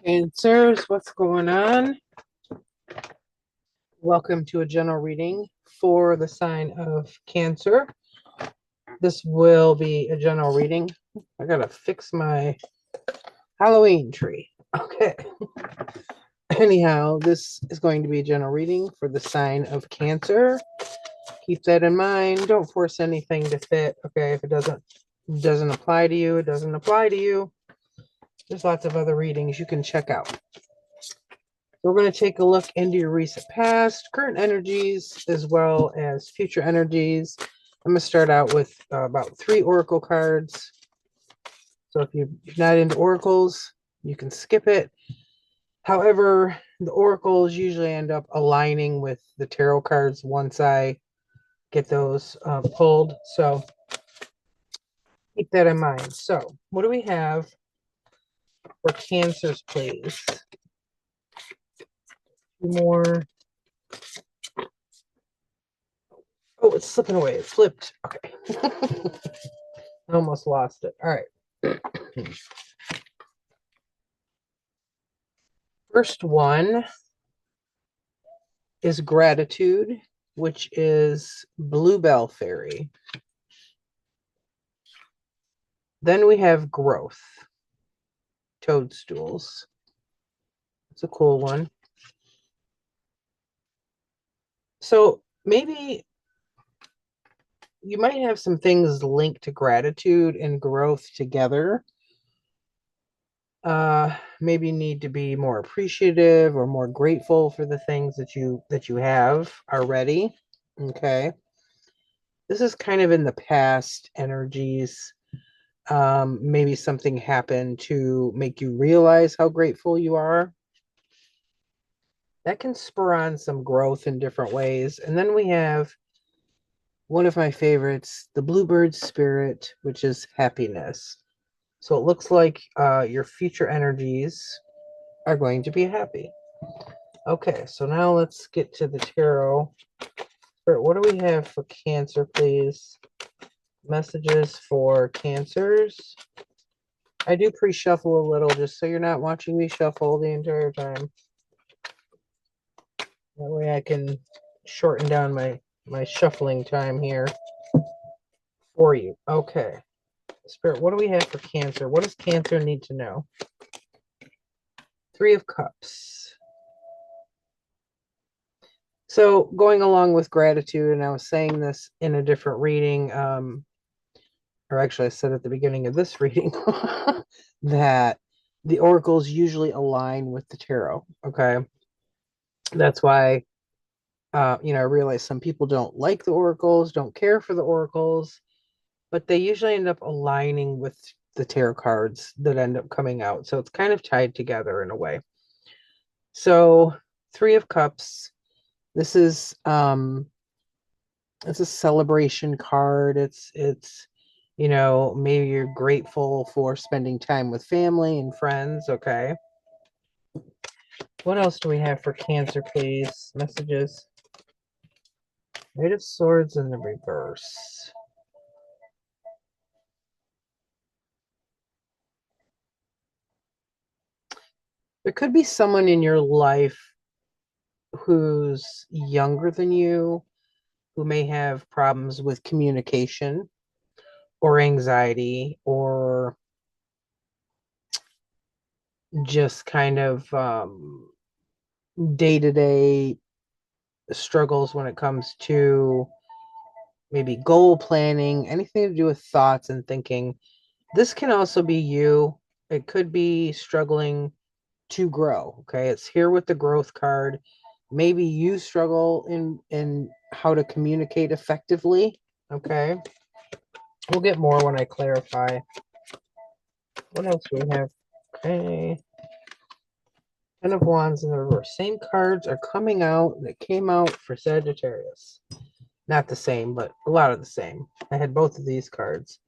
Cancers, what's going on? Welcome to a general reading for the sign of Cancer. This will be a general reading. I gotta fix my Halloween tree. Okay. Anyhow, this is going to be a general reading for the sign of Cancer. Keep that in mind. Don't force anything to fit. Okay, if it doesn't apply to you, it doesn't apply to you. There's lots of other readings you can check out. We're going to take a look into your recent past, current energies, as well as future energies. I'm going to start out with about 3 oracle cards. So if you're not into oracles, you can skip it. However, the oracles usually end up aligning with the tarot cards once I get those pulled. So keep that in mind. So what do we have for Cancers, please? 2 more. Oh, it's slipping away. It slipped. Okay. I almost lost it. All right. First one is gratitude, which is Bluebell Fairy. Then we have growth, toadstools. It's a cool one. So maybe you might have some things linked to gratitude and growth together. Maybe need to be more appreciative or more grateful for the things that you have already. Okay. This is kind of in the past energies. Maybe something happened to make you realize how grateful you are. That can spur on some growth in different ways. And then we have one of my favorites, the bluebird spirit, which is happiness. So it looks like your future energies are going to be happy. Okay, so now let's get to the tarot. What do we have for Cancer, please? Messages for Cancers. I do pre-shuffle a little just so you're not watching me shuffle the entire time. That way I can shorten down my shuffling time here for you. Okay. Spirit, what do we have for Cancer? What does Cancer need to know? 3 of Cups. So going along with gratitude, and I was saying this in a different reading, or actually I said at the beginning of this reading, that the oracles usually align with the tarot. Okay. That's why I realize some people don't like the oracles, don't care for the oracles, but they usually end up aligning with the tarot cards that end up coming out. So it's kind of tied together in a way. So 3 of Cups. This is it's a celebration card. It's maybe you're grateful for spending time with family and friends. Okay. What else do we have for Cancer, please? Messages. Knight of Swords in the reverse. There could be someone in your life who's younger than you, who may have problems with communication or anxiety or just kind of day-to-day struggles when it comes to maybe goal planning, anything to do with thoughts and thinking. This can also be you. It could be struggling to grow. Okay. It's here with the growth card. Maybe you struggle in how to communicate effectively. Okay. We'll get more when I clarify. What else do we have? Okay. 10 of Wands in the reverse. Same cards are coming out that came out for Sagittarius. Not the same, but a lot of the same. I had both of these cards.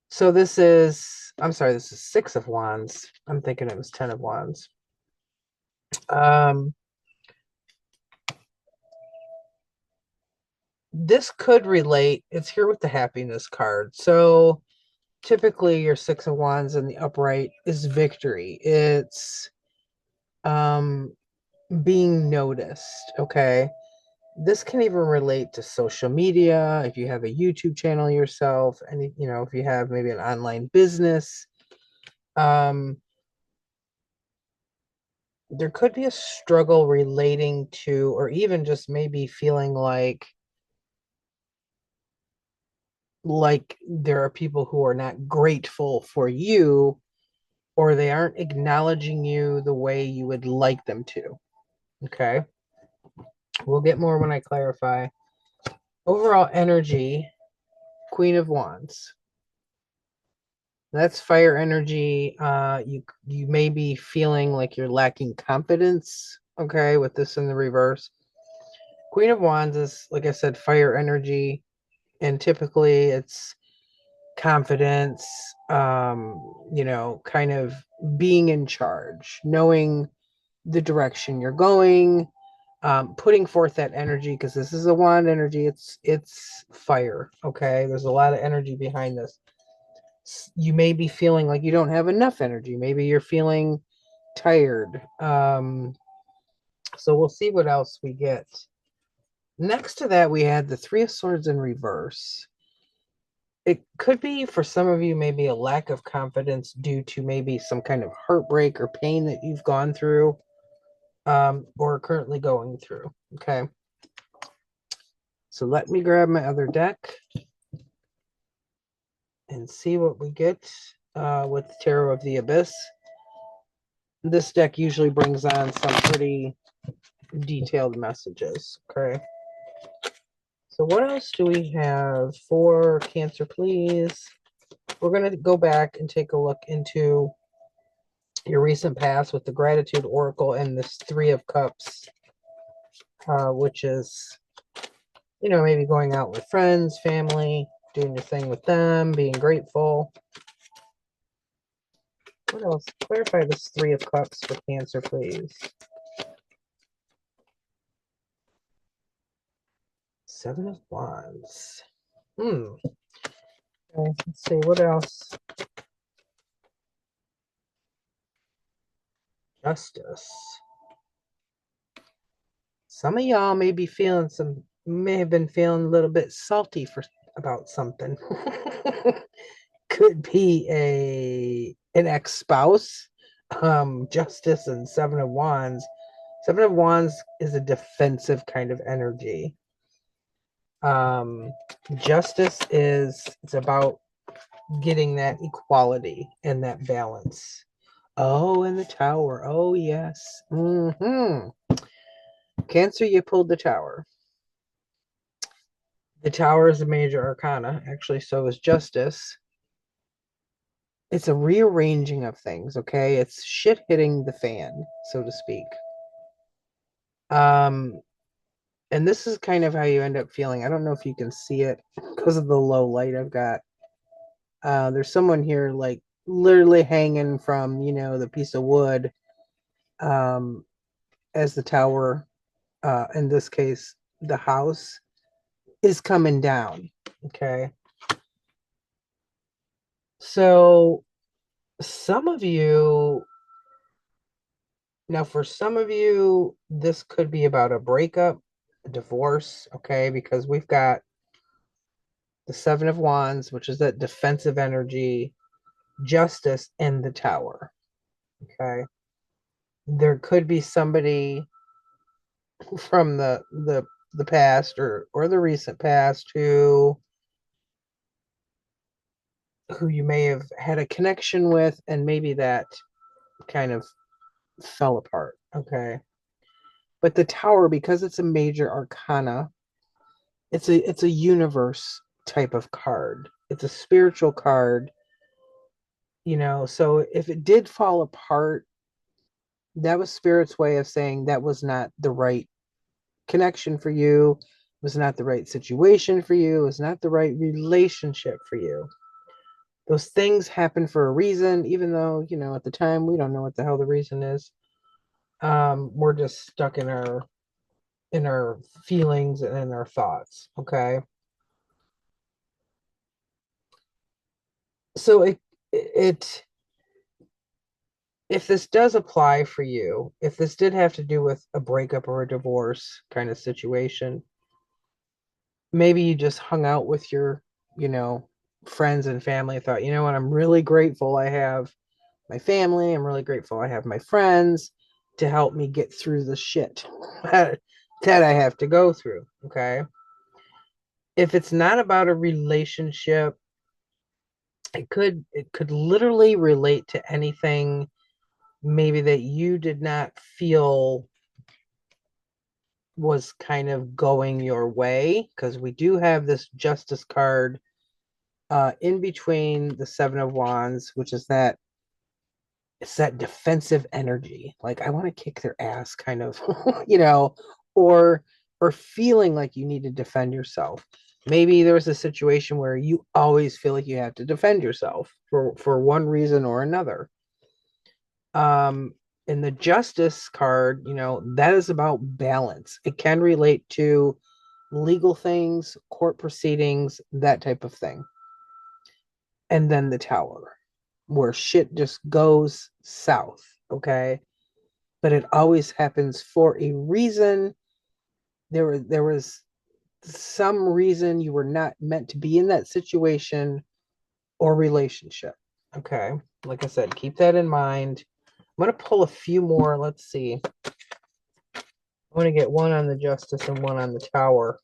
So this is 6 of Wands. I'm thinking it was 10 of Wands. This could relate. It's here with the happiness card. So typically your Six of Wands in the upright is victory. It's being noticed. Okay. This can even relate to social media. If you have a YouTube channel yourself, and if you have maybe an online business, um, there could be a struggle relating to, or even just maybe feeling like there are people who are not grateful for you, or they aren't acknowledging you the way you would like them to. Okay. We'll get more when I clarify. Overall energy, Queen of Wands. That's fire energy. You may be feeling like you're lacking confidence, okay, with this in the reverse. Queen of Wands is, like I said, fire energy, and typically it's confidence, kind of being in charge, knowing the direction you're going, putting forth that energy, because this is a wand energy. It's fire, okay? There's a lot of energy behind this. You may be feeling like you don't have enough energy. Maybe you're feeling tired. So we'll see what else we get. Next to that, we had the Three of Swords in reverse. It could be for some of you maybe a lack of confidence due to maybe some kind of heartbreak or pain that you've gone through, or currently going through. Okay. So let me grab my other deck and see what we get with Tarot of the Abyss. This deck usually brings on some pretty detailed messages. Okay. So what else do we have for Cancer, please? We're going to go back and take a look into your recent past with the Gratitude Oracle and this Three of Cups, which is, maybe going out with friends, family, doing your thing with them, being grateful. What else? Clarify this Three of Cups for Cancer, please. Seven of Wands. Okay, let's see, what else? Justice. Some of y'all may have been feeling a little bit salty about something. Could be an ex-spouse. Justice and Seven of Wands. Seven of Wands is a defensive kind of energy. Justice it's about getting that equality and that balance. Oh, and the Tower. Oh, yes. Cancer, you pulled the Tower. The Tower is a major arcana. Actually, so is Justice. It's a rearranging of things, okay? It's shit hitting the fan, so to speak. And this is kind of how you end up feeling. I don't know if you can see it because of the low light I've got. There's someone here like literally hanging from, the piece of wood, as the tower, in this case, the house is coming down. Okay. So some of you, now for some of you, this could be about a breakup, a divorce, okay, because we've got the Seven of Wands, which is that defensive energy, Justice, and the Tower. Okay. There could be somebody from the past or the recent past who you may have had a connection with, and maybe that kind of fell apart. Okay. But the Tower, because it's a major arcana, it's a universe type of card. It's a spiritual card, so if it did fall apart, that was Spirit's way of saying that was not the right connection for you, was not the right situation for you, was not the right relationship for you. Those things happen for a reason, even though, at the time we don't know what the hell the reason is. We're just stuck in our feelings and in our thoughts. Okay. So it if this does apply for you, if this did have to do with a breakup or a divorce kind of situation, maybe you just hung out with your, you know, friends and family and thought, you know what, I'm really grateful I have my family. I'm really grateful I have my friends to help me get through the shit that I have to go through. Okay. If it's not about a relationship, it could literally relate to anything maybe that you did not feel was kind of going your way, because we do have this justice card in between the Seven of Wands, which is that it's that defensive energy, like I want to kick their ass kind of, you know, or or feeling like you need to defend yourself. Maybe there was a situation where you always feel like you have to defend yourself for one reason or another. um in the justice card, you know, that is about balance. It can relate to legal things, court proceedings, that type of thing. And then the tower, where shit just goes south, okay? But it always happens for a reason. There was some reason you were not meant to be in that situation or relationship. Okay. Like I said, keep that in mind. I'm going to pull a few more. Let's see. I want to get one on the justice and one on the tower.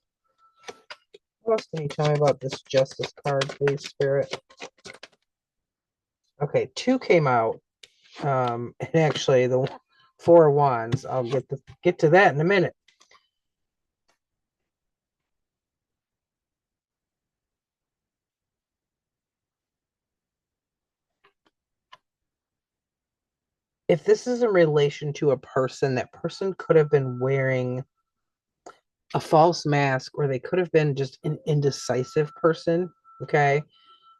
What else can you tell me about this justice card, please, Spirit? Okay, two came out. And actually, the Four of Wands. I'll get to that in a minute. If this is in relation to a person, that person could have been wearing a false mask, or they could have been just an indecisive person. Okay.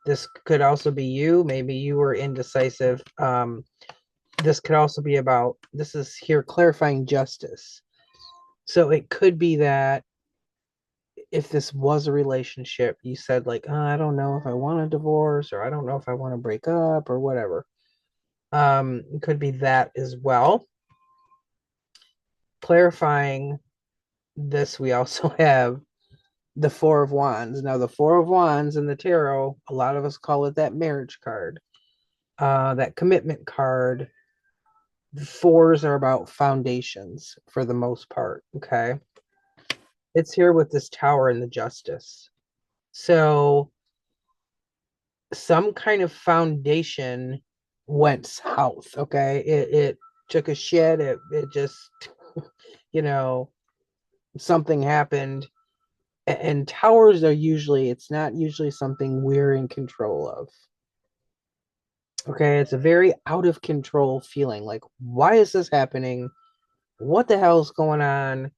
This could also be you. Maybe you were indecisive. This could also be about, this is here clarifying justice. So it could be that if this was a relationship, you said, like, oh, I don't know if I want a divorce, or I don't know if I want to break up, or whatever. It could be that as well. Clarifying this, we also have the Four of Wands. Now, the Four of Wands in the tarot, a lot of us call it that marriage card, that commitment card. The fours are about foundations for the most part. Okay. It's here with this tower and the justice. So, some kind of foundation went south. Okay. It took a shit. It just, you know, something happened. And towers are usually, it's not usually something we're in control of. Okay, it's a very out of control feeling. Like, why is this happening? What the hell's going on?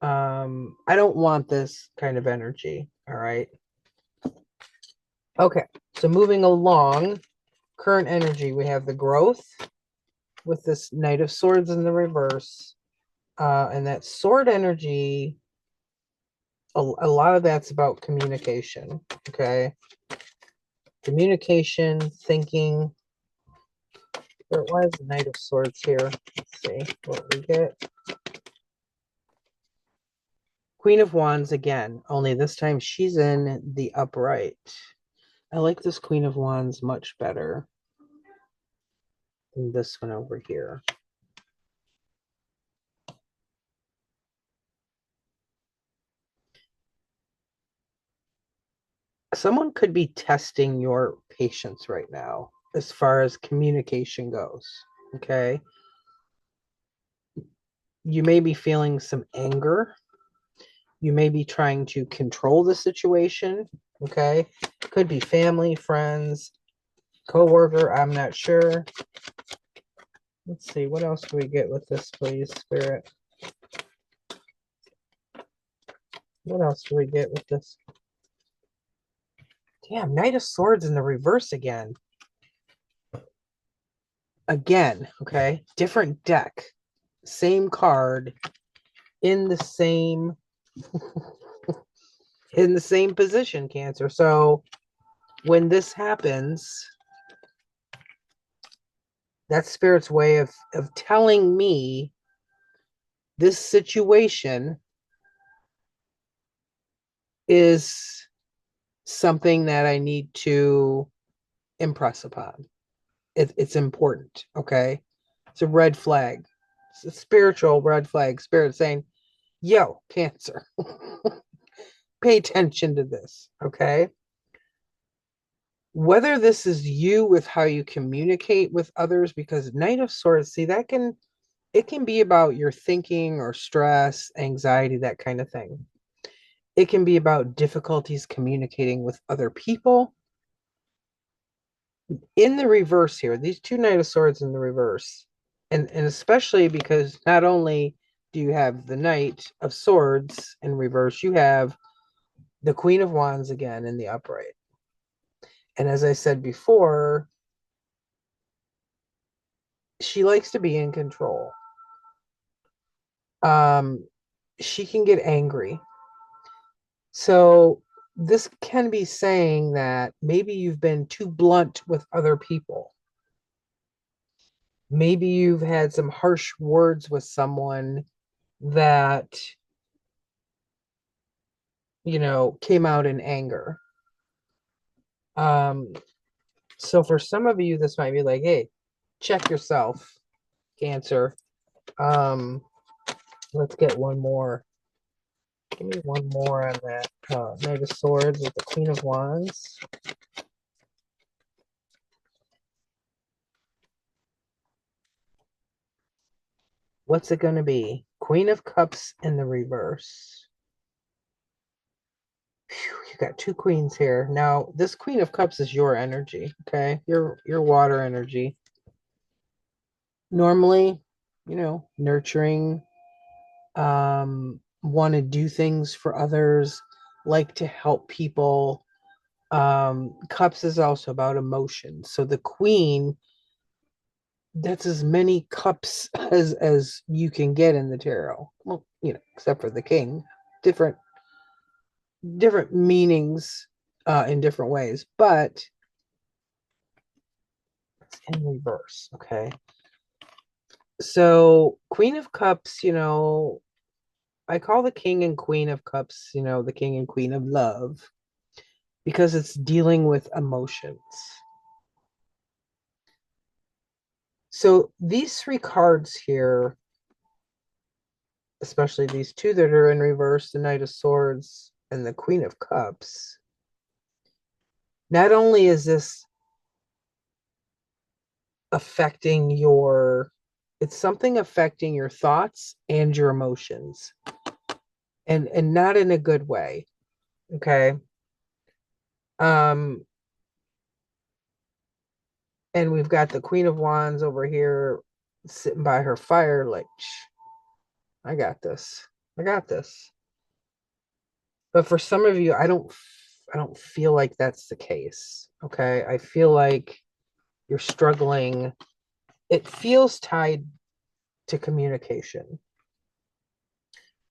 I don't want this kind of energy. All right. Okay, so moving along, current energy, we have the growth with this Knight of Swords in the reverse. And that sword energy, a lot of that's about communication. Okay. Communication, thinking. Why is the Knight of Swords here? Let's see what we get. Queen of Wands again, only this time she's in the upright. I like this Queen of Wands much better than this one over here. Someone could be testing your patience right now as far as communication goes. Okay. You may be feeling some anger. You may be trying to control the situation. Okay. Could be family, friends, co-worker. I'm not sure. Let's see. What else do we get with this, please, Spirit? What else do we get with this? Damn, Knight of Swords in the reverse again. Again, okay. Different deck. Same card in the same in the same position, Cancer. So when this happens, that's Spirit's way of telling me this situation is something that I need to impress upon. It's important, okay? It's a red flag. It's a spiritual red flag. Spirit saying, yo, Cancer, pay attention to this, okay? Whether this is you with how you communicate with others, because Knight of Swords, see, it can be about your thinking or stress, anxiety, that kind of thing. It can be about difficulties communicating with other people. In the reverse here, these two Knight of Swords in the reverse, and especially because not only do you have the Knight of Swords in reverse, you have the Queen of Wands again in the upright. And as I said before, she likes to be in control. Um, she can get angry. So this can be saying that maybe you've been too blunt with other people. Maybe you've had some harsh words with someone that, came out in anger. Um, so for some of you, this might be like, hey, check yourself, Cancer. Um, let's get one more. Give me one more on that Knight of Swords with the Queen of Wands. What's it going to be? Queen of Cups in the reverse. Whew, you got two queens here. Now, this Queen of Cups is your energy, okay? Your water energy. Normally, nurturing, want to do things for others, like to help people. Cups is also about emotions. So the Queen, that's as many cups as you can get in the tarot. Well, except for the King. Different meanings in different ways, but it's in reverse. Okay. So Queen of Cups, I call the King and Queen of Cups, the King and Queen of Love, because it's dealing with emotions. So these three cards here, especially these two that are in reverse, the Knight of Swords and the Queen of Cups, not only is this affecting it's something affecting your thoughts and your emotions, and not in a good way. Okay. um and we've got the Queen of Wands over here sitting by her fire like, I got this. I got this. But for some of you, I don't feel like that's the case. Okay. I feel like you're struggling. It feels tied to communication,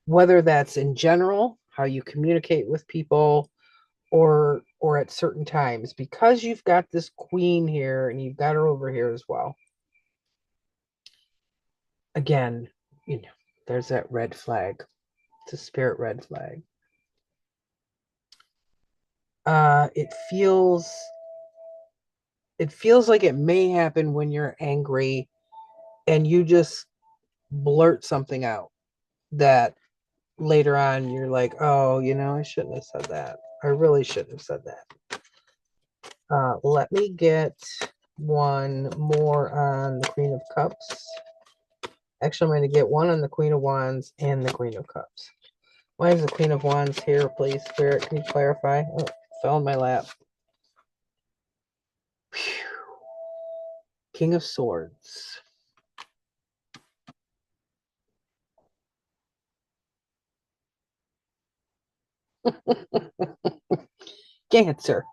whether that's in general, how you communicate with people, or at certain times, because you've got this Queen here and you've got her over here as well. Again, there's that red flag. It's a spirit red flag. It feels like it may happen when you're angry and you just blurt something out that later on you're like, oh, I shouldn't have said that. I really shouldn't have said that. Let me get one more on the Queen of Cups. Actually, I'm going to get one on the Queen of Wands and the Queen of Cups. Why is the Queen of Wands here, please, Spirit? Can you clarify? Oh, fell in my lap. Whew. King of Swords. Cancer.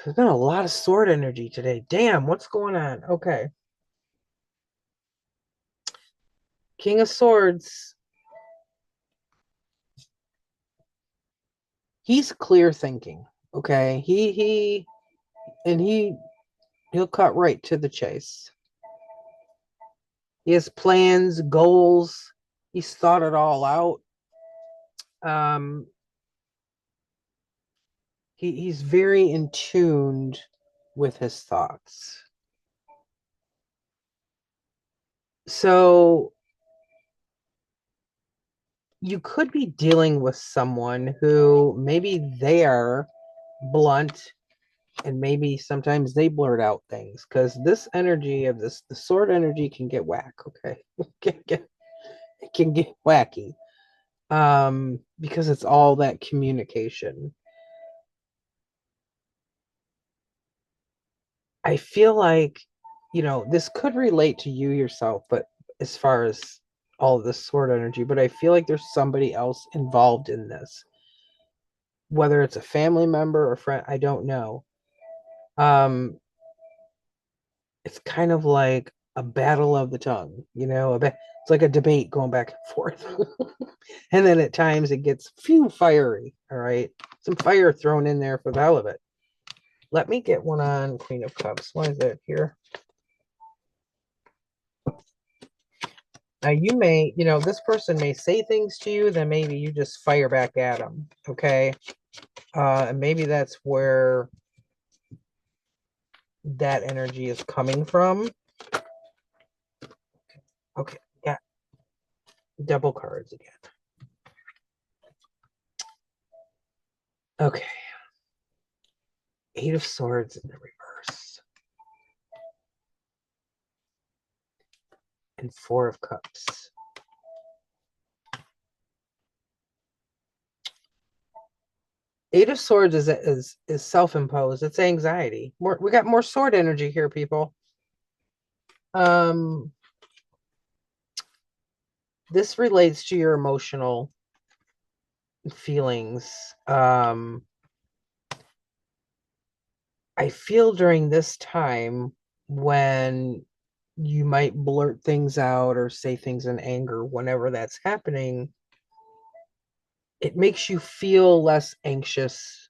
There's been a lot of sword energy today. Damn, what's going on? Okay. King of Swords. he's clear thinking. Okay. And he'll cut right to the chase. He has plans, goals. He's thought it all out. Um, he's very in tuned with his thoughts. So you could be dealing with someone who maybe they're blunt and maybe sometimes they blurt out things because this energy of this, the sword energy can get whack. Okay. It can get wacky because it's all that communication. I feel like, this could relate to you yourself, but as far as all of this sword energy, but I feel like there's somebody else involved in this, whether it's a family member or friend, I don't know. Um, it's kind of like a battle of the tongue, it's like a debate going back and forth. And then at times it gets fiery, all right? Some fire thrown in there for the hell of it. Let me get one on Queen of Cups. Why is that here? Now you may, this person may say things to you, then maybe you just fire back at them, okay? And maybe that's where that energy is coming from. Okay, yeah, double cards again. Okay, Eight of Swords in the reverse. And Four of Cups. Eight of Swords is self-imposed. It's anxiety. We got more sword energy here, people. This relates to your emotional feelings. I feel during this time when you might blurt things out or say things in anger, whenever that's happening, it makes you feel less anxious,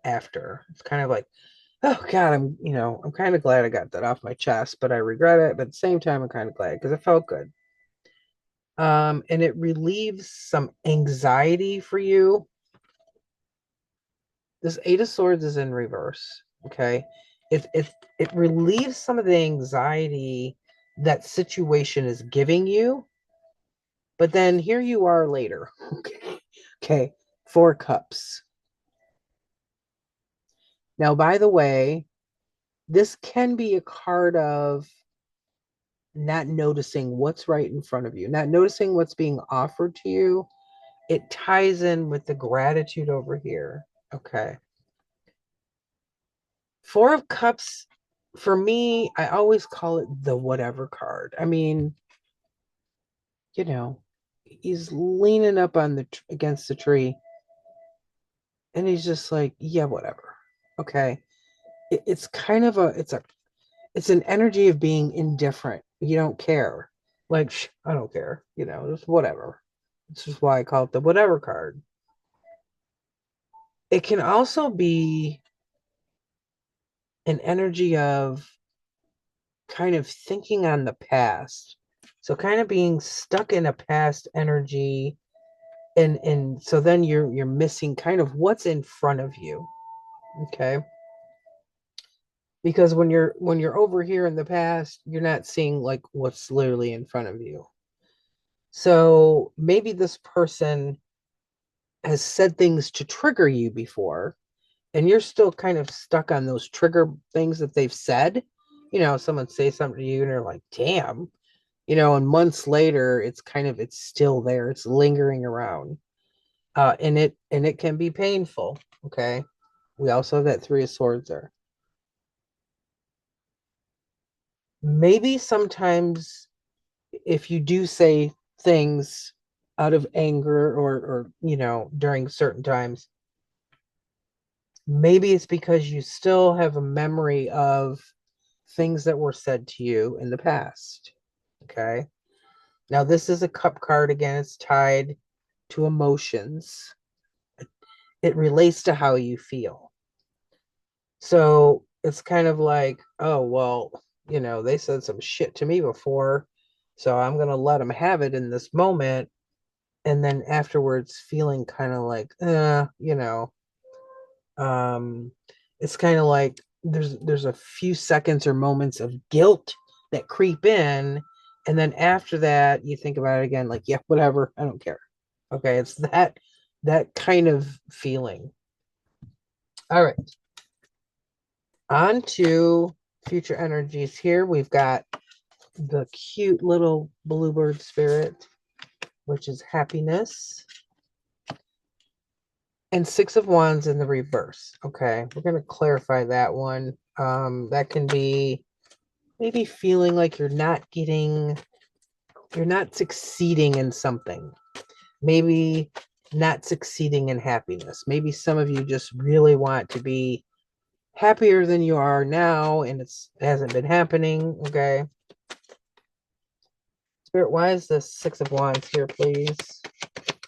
after. It's kind of like, oh God, I'm kind of glad I got that off my chest, but I regret it. But at the same time, I'm kind of glad because it felt good. And it relieves some anxiety for you. This Eight of Swords is in reverse. Okay. It relieves some of the anxiety that situation is giving you. But then here you are later. Okay. Okay. Four Cups. Now, by the way, this can be a card of not noticing what's right in front of you, not noticing what's being offered to you. It ties in with the gratitude over here. Okay. Four of Cups, for me, I always call it the whatever card. I mean, you know, he's leaning up on against the tree, and he's just like, yeah, whatever. Okay. It's kind of it's an energy of being indifferent. You don't care. Like, I don't care. Just whatever. This is why I call it the whatever card. It can also be an energy of kind of thinking on the past. So kind of being stuck in a past energy, and so then you're missing kind of what's in front of you. Okay? Because when you're over here in the past, you're not seeing like what's literally in front of you. So maybe this person has said things to trigger you before, and you're still kind of stuck on those trigger things that they've said. Someone say something to you and you're like, damn, and months later it's still there. It's lingering around. And it can be painful. Okay. We also have that Three of Swords there. Maybe sometimes if you do say things out of anger or during certain times, maybe it's because you still have a memory of things that were said to you in the past. Okay. Now, this is a cup card. Again, it's tied to emotions. it relates to how you feel. So it's kind of like, oh, well, they said some shit to me before, so I'm going to let them have it in this moment. And then afterwards, feeling kind of like, um, it's kind of like there's a few seconds or moments of guilt that creep in. And then after that, you think about it again, like, yeah, whatever, I don't care. Okay, it's that kind of feeling. All right. On to future energies here. We've got the cute little bluebird spirit, which is happiness, and Six of Wands in the reverse. Okay, we're going to clarify that one. That can be maybe feeling like you're not succeeding in something. Maybe not succeeding in happiness. Maybe some of you just really want to be happier than you are now, and it hasn't been happening. Okay. Spirit, why is the Six of Wands here, please?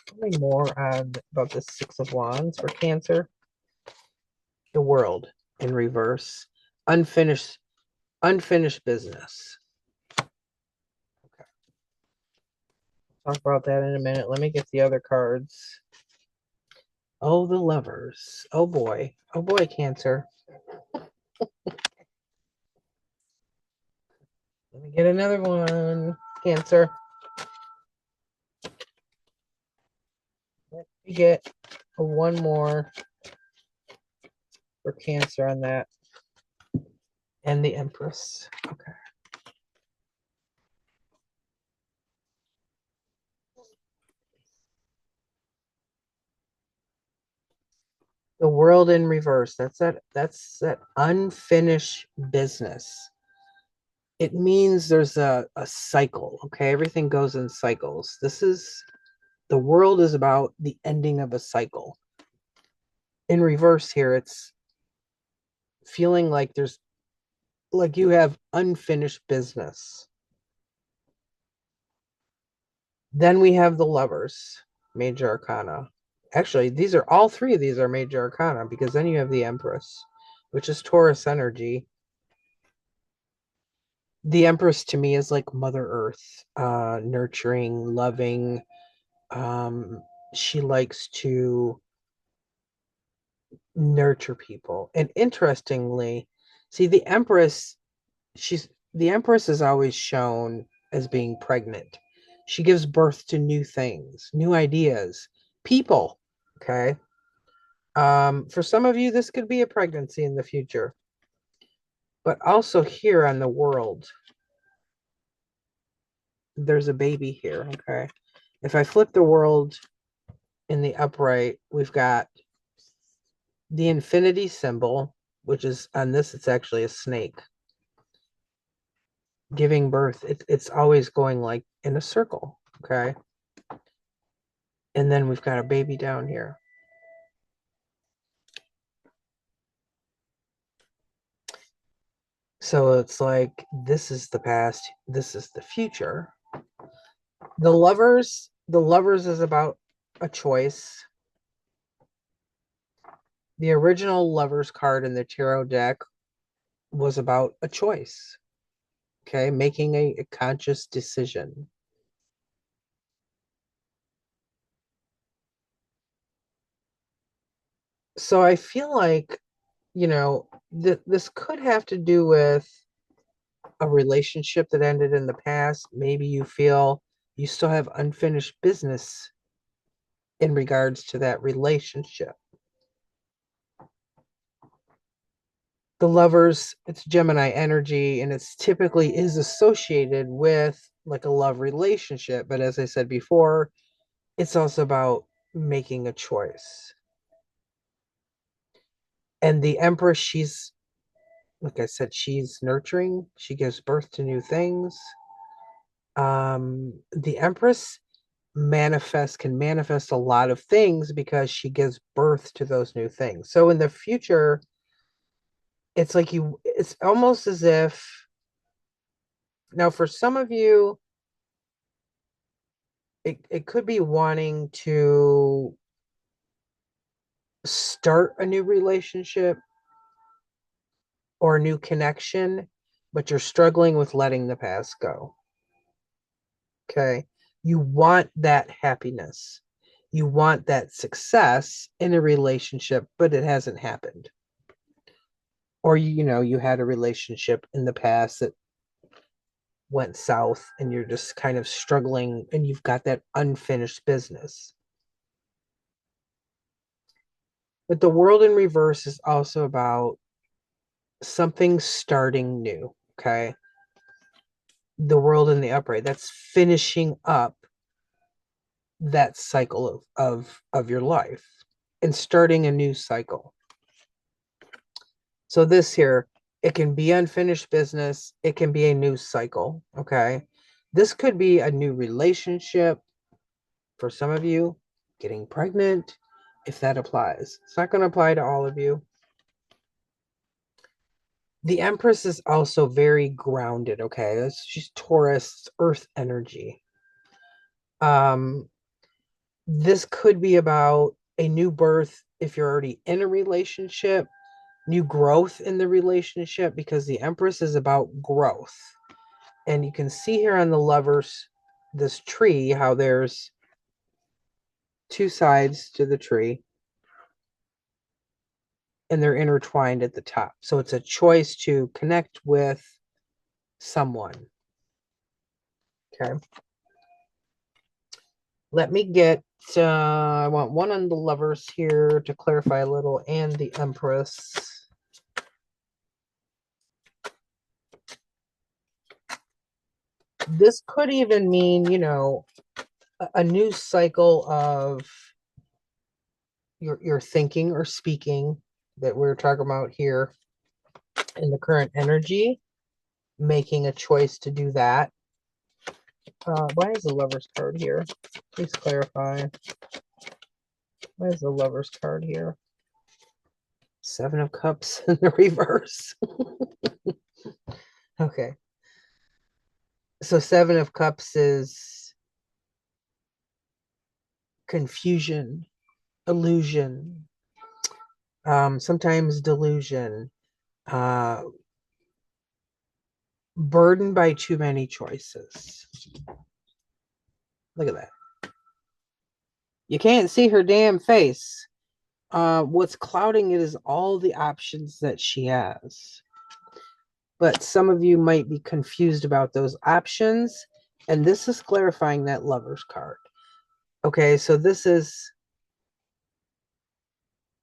Tell me more about the Six of Wands for Cancer. The World in reverse. Unfinished business. Okay. Talk about that in a minute. Let me get the other cards. Oh, the Lovers. Oh boy. Oh boy, Cancer. Let me get another one. Cancer. Let me get one more for Cancer on that. And the Empress. Okay. The World in reverse. That's that unfinished business. It means there's a cycle. Okay. Everything goes in cycles. The World is about the ending of a cycle. In reverse here, it's feeling like you have unfinished business. Then we have the Lovers, major arcana. Actually, all three of these are major arcana, because then you have the Empress, which is Taurus energy. The Empress to me is like Mother Earth, nurturing, loving. She likes to nurture people. And interestingly, see, the Empress is always shown as being pregnant. She gives birth to new things, new ideas, people. Okay. For some of you, this could be a pregnancy in the future. But also here on the World, there's a baby here. Okay. If I flip the World in the upright, we've got the infinity symbol, which is on this, it's actually a snake giving birth. It's always going like in a circle. Okay. And then we've got a baby down here. So it's like, this is the past, this is the future. The Lovers is about a choice. The original Lovers card in the tarot deck was about a choice. Okay, making a conscious decision. So I feel like, this could have to do with a relationship that ended in the past. Maybe you feel you still have unfinished business in regards to that relationship. The Lovers, it's Gemini energy, and it's typically is associated with like a love relationship. But as I said before, it's also about making a choice. And the Empress, like I said, she's nurturing. She gives birth to new things. The Empress can manifest a lot of things because she gives birth to those new things. So in the future, it's almost as if, now for some of you, it could be wanting to start a new relationship or a new connection, but you're struggling with letting the past go. Okay. You want that happiness. You want that success in a relationship, but it hasn't happened. Or you had a relationship in the past that went south and you're just kind of struggling and you've got that unfinished business. But the world in reverse is also about something starting new. Okay. The world in the upright, that's finishing up that cycle of your life and starting a new cycle. So this here, it can be unfinished business, it can be a new cycle. Okay. This could be a new relationship for some of you, getting pregnant, if that applies. It's not going to apply to all of you. The Empress is also very grounded. Okay. She's Taurus, earth energy. This could be about a new birth if you're already in a relationship, new growth in the relationship, because the Empress is about growth. And you can see here on the Lovers, this tree, how there's two sides to the tree and they're intertwined at the top. So it's a choice to connect with someone. Okay. Let me get, I want one on the Lovers here to clarify a little, and the Empress. This could even mean, a new cycle of your thinking or speaking that we're talking about here in the current energy, making a choice to do that. Why is the Lovers card here? Please clarify. Why is the Lovers card here? Seven of Cups in the reverse. Okay. So Seven of Cups is confusion, illusion, sometimes delusion, burdened by too many choices. Look at that. You can't see her damn face. What's clouding it is all the options that she has. But some of you might be confused about those options. And this is clarifying that Lovers card. Okay, so this is,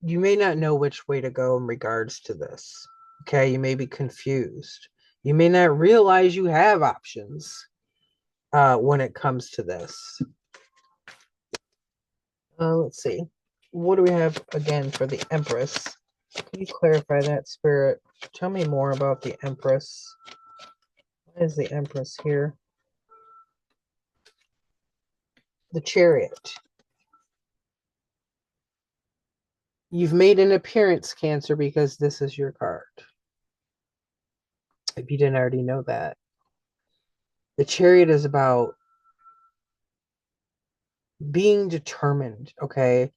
you may not know which way to go in regards to this. Okay, you may be confused. You may not realize you have options when it comes to this. Let's see. What do we have again for the Empress? Can you clarify that, Spirit? Tell me more about the Empress. Why is the Empress here? The Chariot. You've made an appearance, Cancer, because this is your card. If you didn't already know that. The Chariot is about being determined, okay?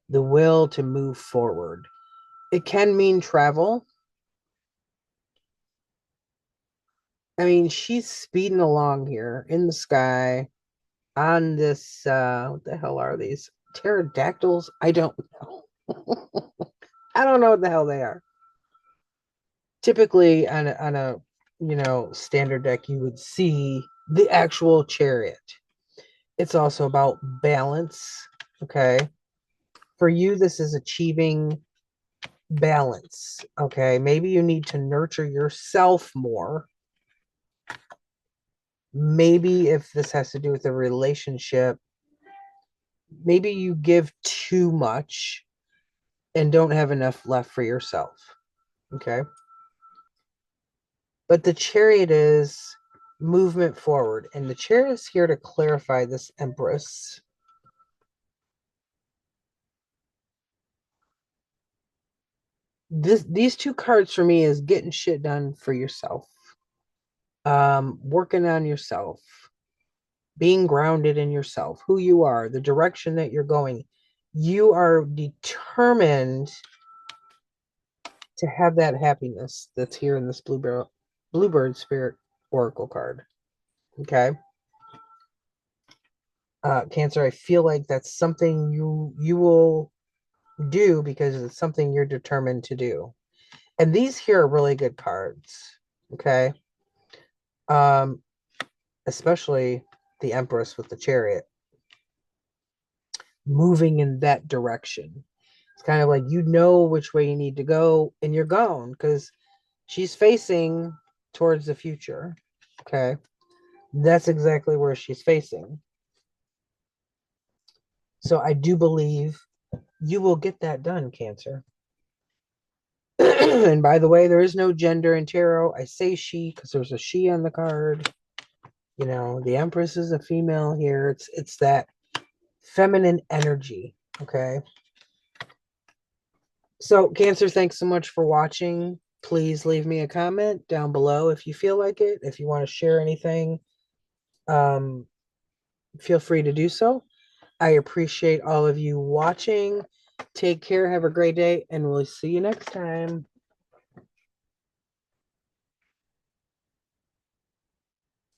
The will to move forward. It can mean travel. I mean, she's speeding along here in the sky on this, what the hell are these? Pterodactyls? I don't know. I don't know what the hell they are. Typically on a standard deck, you would see the actual chariot. It's also about balance. Okay. For you, this is achieving balance. Okay. Maybe you need to nurture yourself more. Maybe if this has to do with a relationship, maybe you give too much and don't have enough left for yourself. Okay. But the Chariot is movement forward, and the Chariot is here to clarify this Empress. These two cards for me is getting shit done for yourself, working on yourself, being grounded in yourself, who you are, the direction that you're going. You are determined to have that happiness that's here in this bluebird spirit oracle card. Okay. Cancer, I feel like that's something you will do because it's something you're determined to do. And these here are really good cards. Okay. Um, especially the Empress with the Chariot moving in that direction. It's kind of like you know which way you need to go and you're going because she's facing towards the future. Okay. That's exactly where she's facing. So I do believe you will get that done, Cancer. And by the way, there is no gender in tarot. I say she because there's a she on the card. You know, the Empress is a female here. It's that feminine energy. Okay. So, Cancer, thanks so much for watching. Please leave me a comment down below if you feel like it. If you want to share anything, um, feel free to do so. I appreciate all of you watching. Take care. Have a great day, and we'll see you next time.